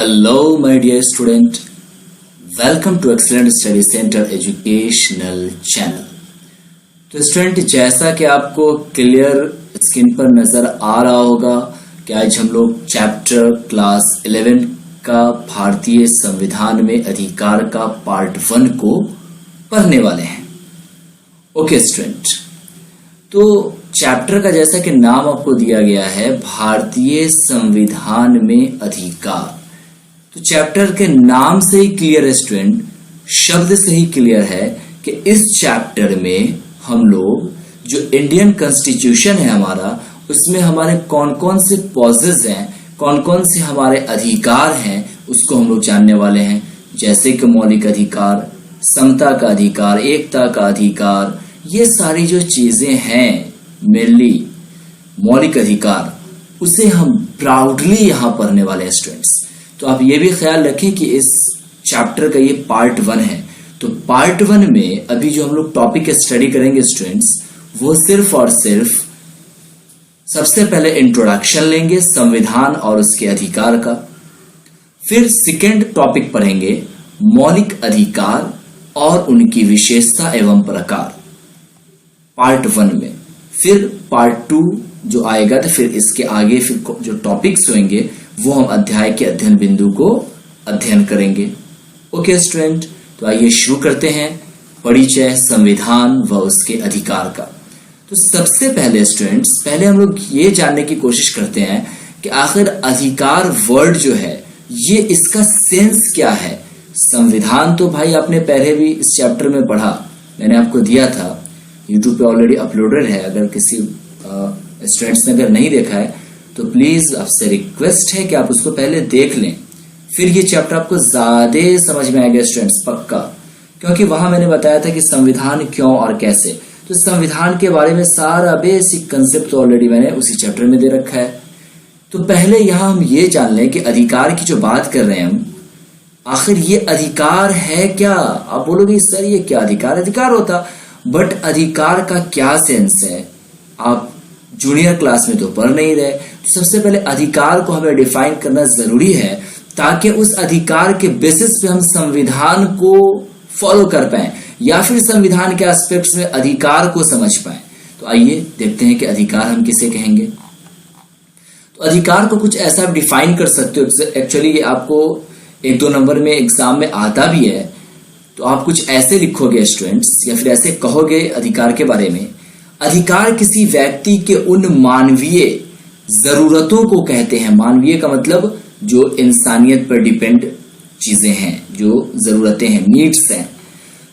Hello my dear student, welcome to Excellent Study Center Educational Channel। तो student, जैसा कि आपको क्लियर स्क्रीन पर नजर आ रहा होगा कि आज हम लोग चैप्टर क्लास 11 का भारतीय संविधान में अधिकार का पार्ट 1 को पढ़ने वाले हैं। ओके स्टूडेंट, तो चैप्टर का जैसा कि नाम आपको दिया गया है भारतीय संविधान में अधिकार, तो चैप्टर के नाम से ही क्लियर है स्टूडेंट, शब्द से ही क्लियर है कि इस चैप्टर में हम लोग जो इंडियन कॉन्स्टिट्यूशन है हमारा, उसमें हमारे कौन कौन से पॉजेज हैं, कौन कौन से हमारे अधिकार हैं, उसको हम लोग जानने वाले हैं। जैसे कि मौलिक अधिकार, समता का अधिकार, एकता का अधिकार, ये सारी जो चीजें हैं मेनली मौलिक अधिकार, उसे हम प्राउडली यहाँ पढ़ने वाले हैं स्टूडेंट्स। तो आप ये भी ख्याल रखें कि इस चैप्टर का ये पार्ट 1 है। तो पार्ट 1 में अभी जो हम लोग टॉपिक स्टडी करेंगे स्टूडेंट्स, वो सिर्फ और सिर्फ सबसे पहले इंट्रोडक्शन लेंगे संविधान और उसके अधिकार का, फिर सेकेंड टॉपिक पढ़ेंगे मौलिक अधिकार और उनकी विशेषता एवं प्रकार पार्ट 1 में, फिर पार्ट 2 जो आएगा, तो फिर इसके आगे फिर जो टॉपिक्स होंगे वो हम अध्याय के अध्ययन बिंदु को अध्ययन करेंगे। ओके स्टूडेंट, तो आइए शुरू करते हैं परिचय संविधान व उसके अधिकार का। तो सबसे पहले स्टूडेंट्स, पहले हम लोग ये जानने की कोशिश करते हैं कि आखिर अधिकार वर्ड जो है ये इसका सेंस क्या है। संविधान तो भाई आपने पहले भी इस चैप्टर में पढ़ा, मैंने आपको दिया था, यूट्यूब पे ऑलरेडी अपलोडेड है। अगर किसी स्टूडेंट्स ने अगर नहीं देखा है तो प्लीज आपसे रिक्वेस्ट है कि आप उसको पहले देख लें, फिर ये चैप्टर आपको ज्यादा समझ में आएगा स्टूडेंट्स, पक्का। क्योंकि वहां मैंने बताया था कि संविधान क्यों और कैसे, तो संविधान के बारे में सारा बेसिक कंसेप्ट तो ऑलरेडी मैंने उसी चैप्टर में दे रखा है। तो पहले यहां हम ये जान लें कि अधिकार की जो बात कर रहे हैं हम, आखिर ये अधिकार है क्या। आप बोलोगे सर ये क्या अधिकार होता, बट अधिकार का क्या सेंस है, आप जूनियर क्लास में तो पढ़ नहीं रहे। तो सबसे पहले अधिकार को हमें डिफाइन करना जरूरी है, ताकि उस अधिकार के बेसिस पे हम संविधान को फॉलो कर पाए या फिर संविधान के एस्पेक्ट्स में अधिकार को समझ पाए। तो आइए देखते हैं कि अधिकार हम किसे कहेंगे। तो अधिकार को कुछ ऐसा आप डिफाइन कर सकते हो, एक्चुअली ये आपको 1-2 नंबर में एग्जाम में आता भी है। तो आप कुछ ऐसे लिखोगे स्टूडेंट्स, या फिर ऐसे कहोगे अधिकार के बारे में, अधिकार किसी व्यक्ति के उन मानवीय जरूरतों को कहते हैं। मानवीय का मतलब जो इंसानियत पर डिपेंड चीजें हैं, जो जरूरतें हैं, नीड्स हैं,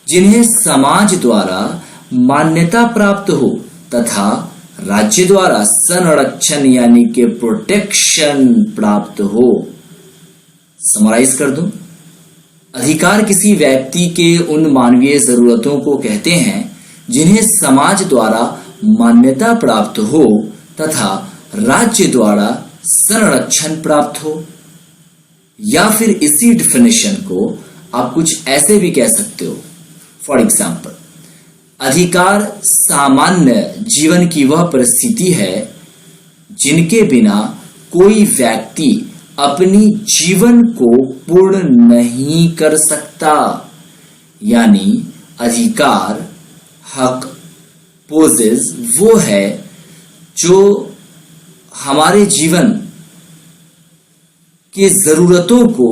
जिन्हें समाज द्वारा मान्यता प्राप्त हो तथा राज्य द्वारा संरक्षण यानी कि प्रोटेक्शन प्राप्त हो। समराइज कर दूं, अधिकार किसी व्यक्ति के उन मानवीय जरूरतों को कहते हैं जिन्हें समाज द्वारा मान्यता प्राप्त हो तथा राज्य द्वारा संरक्षण प्राप्त हो। या फिर इसी डिफिनेशन को आप कुछ ऐसे भी कह सकते हो, फॉर एग्जाम्पल, अधिकार सामान्य जीवन की वह परिस्थिति है जिनके बिना कोई व्यक्ति अपनी जीवन को पूर्ण नहीं कर सकता। यानी अधिकार, हक, पोजेस वो है जो हमारे जीवन की जरूरतों को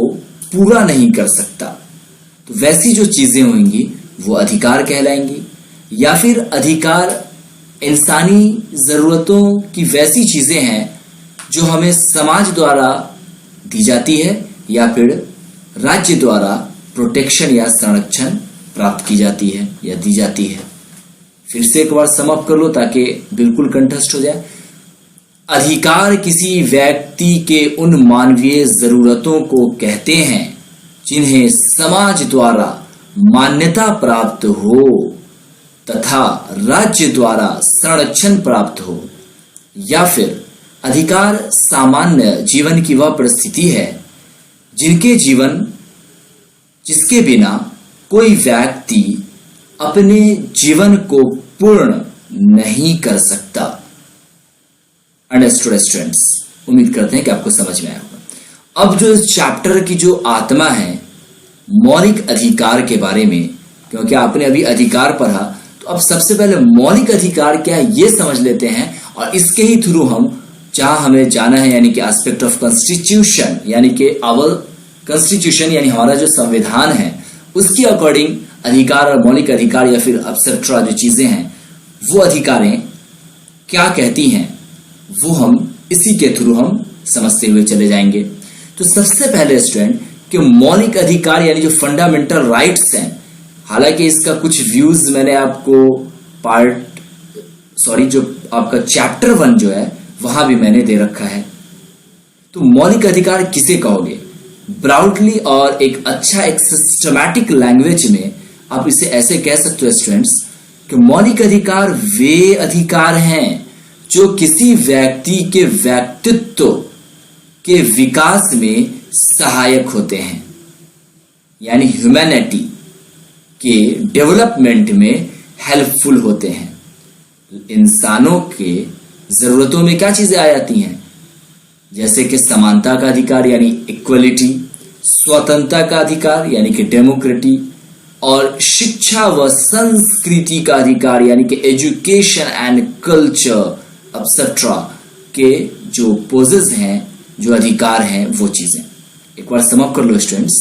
पूरा नहीं कर सकता। तो वैसी जो चीजें होंगी वो अधिकार कहलाएंगी। या फिर अधिकार इंसानी जरूरतों की वैसी चीजें हैं जो हमें समाज द्वारा दी जाती है या फिर राज्य द्वारा प्रोटेक्शन या संरक्षण प्राप्त की जाती है या दी जाती है। फिर से एक बार सम अप कर लो ताकि बिल्कुल कंठस्थ हो जाए। अधिकार किसी व्यक्ति के उन मानवीय जरूरतों को कहते हैं जिन्हें समाज द्वारा मान्यता प्राप्त हो तथा राज्य द्वारा संरक्षण प्राप्त हो। या फिर अधिकार सामान्य जीवन की वह परिस्थिति है जिसके बिना कोई व्यक्ति अपने जीवन को पूर्ण नहीं कर सकता। अंडरस्टूड स्टूडेंट्स, उम्मीद करते हैं कि आपको समझ में आया होगा। अब जो इस चैप्टर की जो आत्मा है मौलिक अधिकार के बारे में, क्योंकि आपने अभी अधिकार पढ़ा, तो अब सबसे पहले मौलिक अधिकार क्या है ये समझ लेते हैं, और इसके ही थ्रू हम जहां हमें जाना है यानी कि एस्पेक्ट ऑफ कॉन्स्टिट्यूशन, यानी कि आवर कॉन्स्टिट्यूशन यानी हमारा जो संविधान है उसकी अकॉर्डिंग अधिकार और मौलिक अधिकार या फिर एब्स्ट्रैक्ट जो चीजें हैं वो अधिकारें क्या कहती हैं, वो हम इसी के थ्रू हम समझते हुए चले जाएंगे। तो सबसे पहले स्टूडेंट कि मौलिक अधिकार यानी जो फंडामेंटल राइट्स हैं, हालांकि इसका कुछ व्यूज मैंने आपको जो आपका चैप्टर 1 जो है वहां भी मैंने दे रखा है। तो मौलिक अधिकार किसे कहोगे? ब्रॉडली और एक सिस्टमैटिक लैंग्वेज में आप इसे ऐसे कह सकते हो स्टूडेंट्स कि मौलिक अधिकार वे अधिकार हैं जो किसी व्यक्ति के व्यक्तित्व के विकास में सहायक होते हैं, यानी ह्यूमैनिटी के डेवलपमेंट में हेल्पफुल होते हैं। इंसानों के जरूरतों में क्या चीजें आ जाती हैं, जैसे कि समानता का अधिकार यानी इक्वलिटी, स्वतंत्रता का अधिकार यानी कि डेमोक्रेटी, और शिक्षा व संस्कृति का अधिकार यानी कि एजुकेशन एंड कल्चर एक्सेट्रा के जो पोजेस हैं, जो अधिकार हैं, वो चीजें एक बार समअप कर लो स्टूडेंट्स।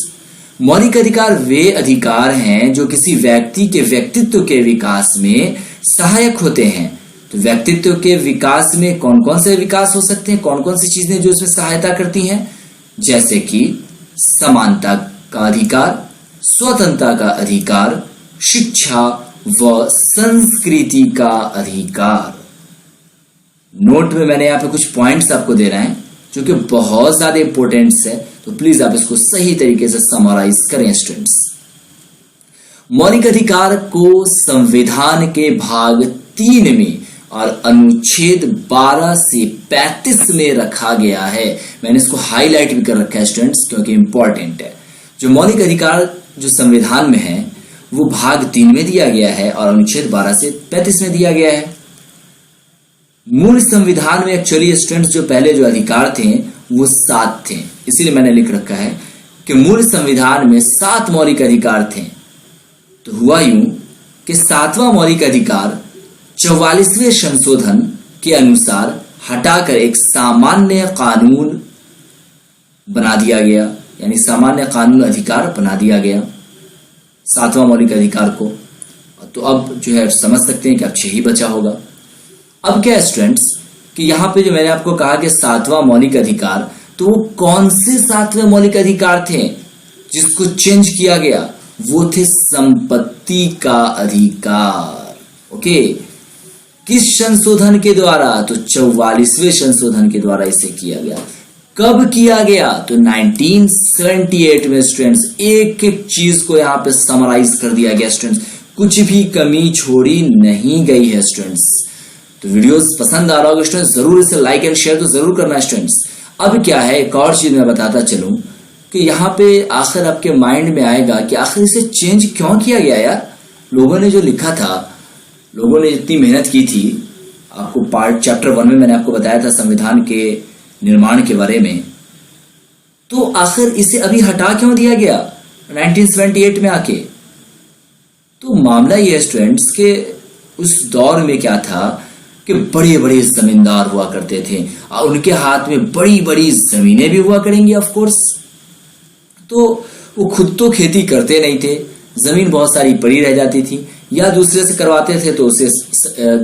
मौलिक अधिकार वे अधिकार हैं जो किसी व्यक्ति के व्यक्तित्व के विकास में सहायक होते हैं। तो व्यक्तित्व के विकास में कौन कौन से विकास हो सकते हैं, कौन कौन सी चीजें जो इसमें सहायता करती हैं, जैसे कि समानता का अधिकार, स्वतंत्रता का अधिकार, शिक्षा व संस्कृति का अधिकार। नोट में मैंने यहाँ पे कुछ पॉइंट्स आपको दे रहे हैं जो कि बहुत ज्यादा इंपॉर्टेंट्स है, तो प्लीज आप इसको सही तरीके से समराइज करें स्टूडेंट्स। मौलिक अधिकार को संविधान के भाग 3 में और अनुच्छेद 12 से 35 में रखा गया है। मैंने इसको हाईलाइट भी कर रखा है स्टूडेंट्स क्योंकि इंपॉर्टेंट है। जो मौलिक अधिकार जो संविधान में है वो भाग 3 में दिया गया है और अनुच्छेद 12 से 35 में दिया गया है। मूल संविधान में एक्चुअली स्टूडेंट्स जो पहले जो अधिकार थे वो 7 थे, इसीलिए मैंने लिख रखा है कि मूल संविधान में 7 मौलिक अधिकार थे। तो हुआ यूं कि 7वां मौलिक अधिकार 44वें संशोधन के अनुसार हटाकर एक सामान्य कानून बना दिया गया, यानी सामान्य कानून अधिकार बना दिया गया 7वां मौलिक अधिकार को। तो अब जो है समझ सकते हैं कि अब 6 ही बचा होगा। अब क्या है स्टूडेंट्स कि यहाँ पे जो मैंने आपको कहा कि 7वां मौलिक अधिकार, तो वो कौन से 7वें मौलिक अधिकार थे जिसको चेंज किया गया? वो थे संपत्ति का अधिकार। ओके, किस संशोधन के द्वारा? तो 44वें संशोधन के द्वारा इसे किया गया। कब किया गया? तो 1978 में स्टूडेंट्स। एक एक चीज को यहाँ पे समराइज कर दिया गया स्टूडेंट्स, कुछ भी कमी छोड़ी नहीं गई है स्टूडेंट्स। तो वीडियोस पसंद आ रहा होगा स्टूडेंट्स, जरूर इसे लाइक एंड शेयर तो जरूर करना स्टूडेंट्स। अब क्या है, एक और चीज मैं बताता चलूं कि यहाँ पे आखिर आपके माइंड में आएगा कि आखिर इसे चेंज क्यों किया गया यार। लोगों ने जो लिखा था, लोगों ने जितनी मेहनत की थी, आपको चैप्टर 1 में मैंने आपको बताया था संविधान के निर्माण के बारे में, तो आखिर इसे अभी हटा क्यों दिया गया 1978 में आके? तो मामला यह स्टूडेंट्स के उस दौर में क्या था कि बड़े बड़े जमींदार हुआ करते थे और उनके हाथ में बड़ी बड़ी जमीनें भी हुआ करेंगी ऑफ कोर्स। तो वो खुद तो खेती करते नहीं थे, जमीन बहुत सारी पड़ी रह जाती थी, या दूसरे से करवाते थे तो उसे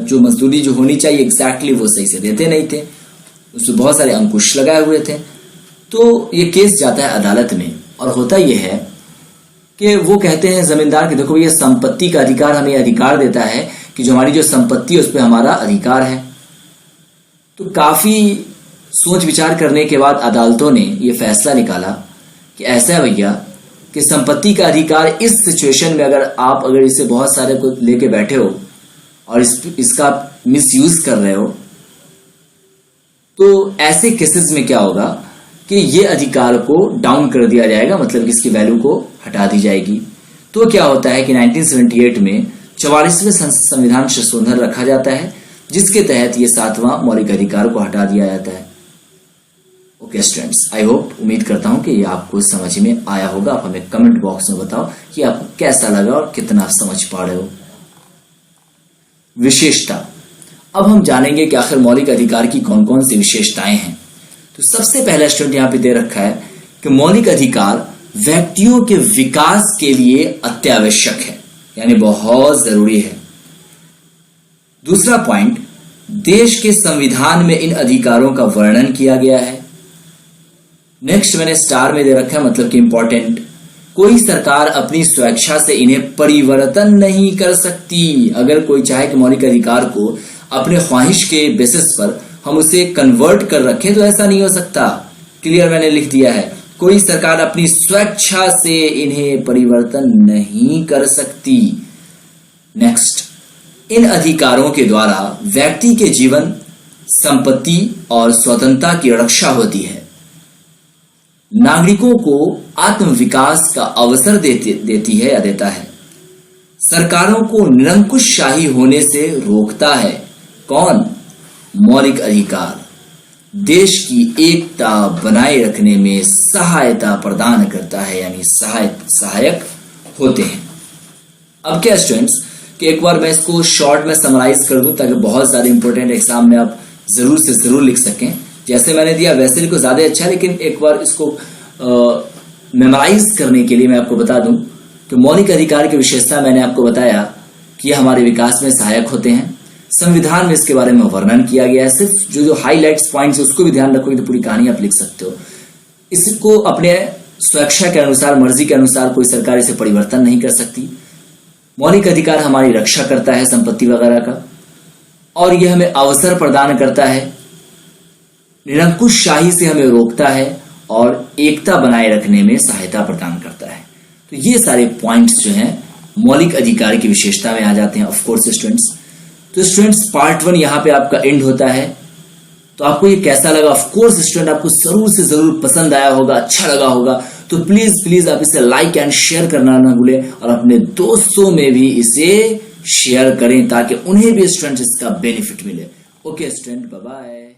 जो मजदूरी जो होनी चाहिए एग्जैक्टली वो सही से देते नहीं थे, उसमें बहुत सारे अंकुश लगाए हुए थे। तो ये केस जाता है अदालत में और होता यह है कि वो कहते हैं जमींदार कि देखो ये संपत्ति का अधिकार हमें अधिकार देता है कि जो हमारी जो संपत्ति है उस पर हमारा अधिकार है। तो काफी सोच विचार करने के बाद अदालतों ने ये फैसला निकाला कि ऐसा है भैया कि संपत्ति का अधिकार इस सिचुएशन में अगर इसे बहुत सारे को लेके बैठे हो और इसका मिसयूज कर रहे हो, तो ऐसे केसेस में क्या होगा कि ये अधिकार को डाउन कर दिया जाएगा, मतलब कि इसकी वैल्यू को हटा दी जाएगी। तो क्या होता है कि 1978 में 44वें संविधान संशोधन रखा जाता है जिसके तहत ये 7वां मौलिक अधिकार को हटा दिया जाता है। ओके स्टूडेंट्स, आई होप, उम्मीद करता हूं कि ये आपको समझ में आया होगा। आप हमें कमेंट बॉक्स में बताओ कि आपको कैसा लगा और कितना आप समझ पा रहे हो। विशेषता, अब हम जानेंगे कि आखिर मौलिक अधिकार की कौन कौन सी विशेषताएं हैं। तो सबसे पहला स्टूडेंट यहां पे दे रखा है कि मौलिक अधिकार व्यक्तियों के विकास के लिए अत्यावश्यक है, यानी बहुत जरूरी है। दूसरा पॉइंट, देश के संविधान में इन अधिकारों का वर्णन किया गया है। नेक्स्ट मैंने स्टार में दे रखा है, मतलब कि इंपॉर्टेंट, कोई सरकार अपनी स्वेच्छा से इन्हें परिवर्तन नहीं कर सकती। अगर कोई चाहे कि मौलिक अधिकार को अपने ख्वाहिश के बेसिस पर हम उसे कन्वर्ट कर रखें तो ऐसा नहीं हो सकता। क्लियर मैंने लिख दिया है, कोई सरकार अपनी स्वेच्छा से इन्हें परिवर्तन नहीं कर सकती। नेक्स्ट, इन अधिकारों के द्वारा व्यक्ति के जीवन, संपत्ति और स्वतंत्रता की रक्षा होती है। नागरिकों को आत्मविकास का अवसर देती है या देता है। सरकारों को निरंकुशशाही होने से रोकता है। कौन? मौलिक अधिकार। देश की एकता बनाए रखने में सहायता प्रदान करता है, यानी सहायक होते हैं। अब क्या स्टूडेंट्स कि एक बार मैं इसको शॉर्ट में समराइज कर दूं ताकि बहुत ज्यादा इंपॉर्टेंट एग्जाम में आप जरूर से जरूर लिख सकें। जैसे मैंने दिया वैसे लिखो, ज्यादा अच्छा है, लेकिन एक बार इसको मेमोराइज करने के लिए मैं आपको बता दूं कि मौलिक अधिकार की विशेषता मैंने आपको बताया कि ये हमारे विकास में सहायक होते हैं। संविधान में इसके बारे में वर्णन किया गया है। सिर्फ जो हाईलाइट्स पॉइंट्स है उसको भी ध्यान रखोगे तो पूरी कहानी आप लिख सकते हो। इसको अपने स्वेच्छा के अनुसार, मर्जी के अनुसार कोई सरकार इसे परिवर्तन नहीं कर सकती। मौलिक अधिकार हमारी रक्षा करता है संपत्ति वगैरह का, और यह हमें अवसर प्रदान करता है, निरंकुशशाही से हमें रोकता है और एकता बनाए रखने में सहायता प्रदान करता है। तो ये सारे पॉइंट्स जो हैं मौलिक अधिकार की विशेषता में आ जाते हैं ऑफ कोर्स स्टूडेंट्स। तो स्टूडेंट्स पार्ट 1 यहाँ पे आपका एंड होता है। तो आपको ये कैसा लगा? ऑफ कोर्स स्टूडेंट आपको जरूर से जरूर पसंद आया होगा, अच्छा लगा होगा। तो प्लीज प्लीज आप इसे लाइक एंड शेयर करना ना भूलें और अपने दोस्तों में भी इसे शेयर करें ताकि उन्हें भी स्टूडेंट्स इसका बेनिफिट मिले। Okay student, bye bye.